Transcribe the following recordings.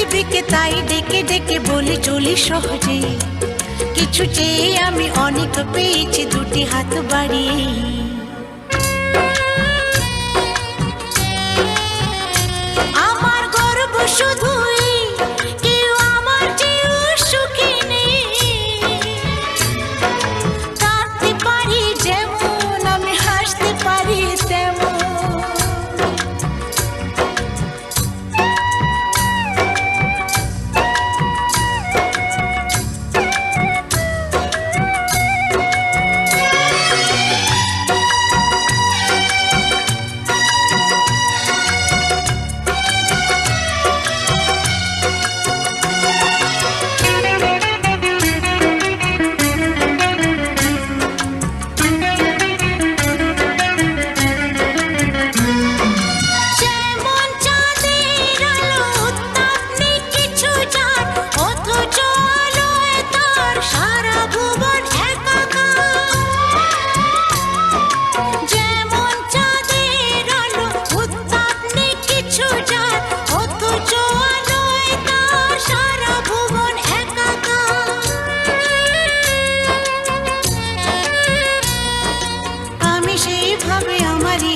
পৃথিবীকে তাই ডেকে ডেকে বলে চলি সহজে, কিছু চেয়ে আমি অনেক পেয়েছি দুটি হাত বাড়িয়ে। আমার গর্ব শুধুই কেউ আমার চেয়েও সুখী নেই, কাঁদতে পারি যেমন আমি হাসতে পারি তেমন।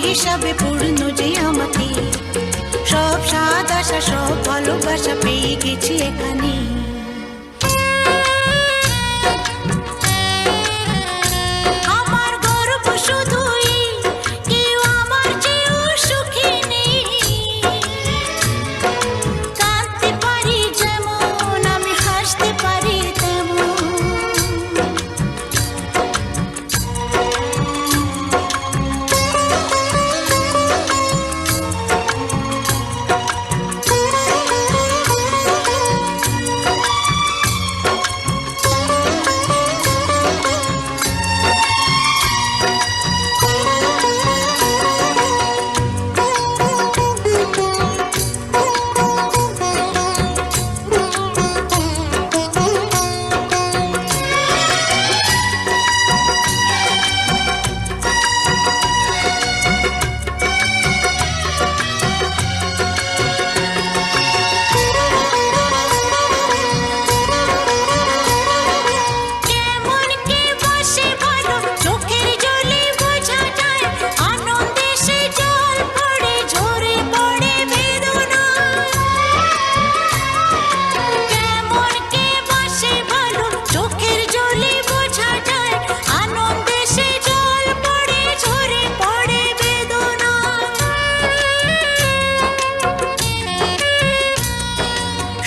হিসাবে পূর্ণ যে আমাকে, সব স্বাদ আশা সব ভালোবাসা পেয়ে গেছি এখানে। আমার গর্ব শুধুই কেউ আমার চেয়েও সুখী নেই, কাঁদতে পারি যেমন আমি হাসতে পারি তেমন।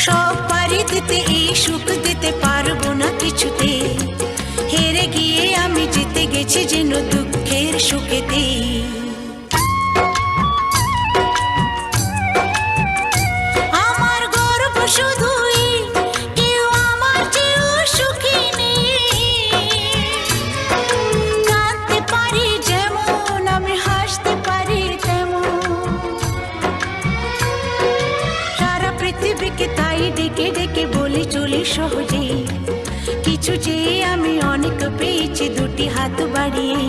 সব পারি দিতে এই সুখ দিতে পারবো না কিছুতে, হেরে গিয়ে আমি জিতে গেছি যেন দুঃখের সুখেতে। আমার গর্ব শুধুই কেউ আমার চেয়েও সুখী নেই, কাঁদতে পারি যেমন আমি হাসতে পারি তেমন। সারা পৃথিবীকে তাই ডেকে ডেকে বলি চলি সহজে, কিছু চেয়ে আমি অনেক পেয়েছি দুটি হাত বাড়িয়ে।